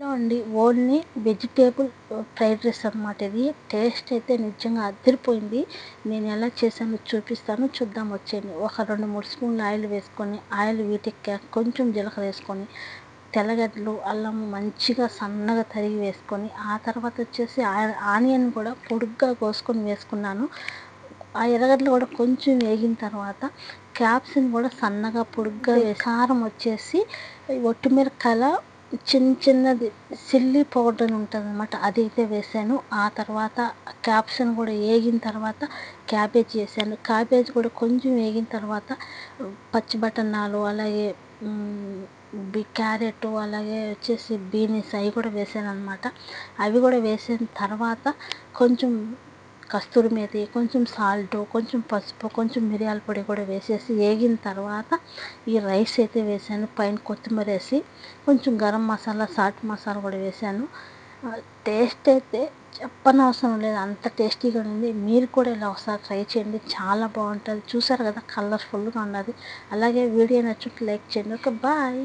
అండి only vegetable fried rice అనమాట. ఇది టేస్ట్ అయితే నిజంగా అదిరిపోయింది. నేను ఎలా చేశానో చూపిస్తాను, చూద్దాం వచ్చేయండి. ఒక 2-3 స్పూన్లు ఆయిల్ వేసుకొని, ఆయిల్ వీటెక్కాక కొంచెం జీలకర్ర వేసుకొని, తెల్లగడ్డలు అల్లం మంచిగా సన్నగా తరిగి వేసుకొని, ఆ తర్వాత వచ్చేసి ఆనియన్ కూడా పొడుగ్గా కోసుకొని వేసుకున్నాను. ఆ ఎర్రగడ్డలు కూడా కొంచెం వేగిన తర్వాత క్యాప్సికం కూడా సన్నగా పొడుగ్గా కారం వచ్చేసి ఒట్టిమిరపకాయల చిన్నది చిల్లీ పౌడర్ అని ఉంటుంది అనమాట, అదైతే వేసాను. ఆ తర్వాత క్యాప్సికం కూడా వేగిన తర్వాత క్యాబేజ్ వేసాను. క్యాబేజ్ కూడా కొంచెం వేగిన తర్వాత పచ్చి బఠానీలు, అలాగే క్యారెట్, అలాగే వచ్చేసి బీన్స్ అవి కూడా వేసాను అనమాట. అవి కూడా వేసిన తర్వాత కొంచెం కస్తూరి మేతి, కొంచెం సాల్ట్, కొంచెం పసుపు, కొంచెం మిరియాల పొడి కూడా వేసేసి వేగిన తర్వాత ఈ రైస్ అయితే వేసాను. పైన కొత్తిమీర వేసి కొంచెం గరం మసాలా, సాల్ట్ మసాలా కూడా వేసాను. టేస్ట్ అయితే చెప్పనవసరం లేదు, అంత టేస్టీగా ఉంది. మీరు కూడా ఇలా ఒకసారి ట్రై చేయండి, చాలా బాగుంటుంది. చూసారు కదా కలర్ఫుల్గా ఉన్నది. అలాగే వీడియో నచ్చుంటే లైక్ చేయండి. Okay, bye.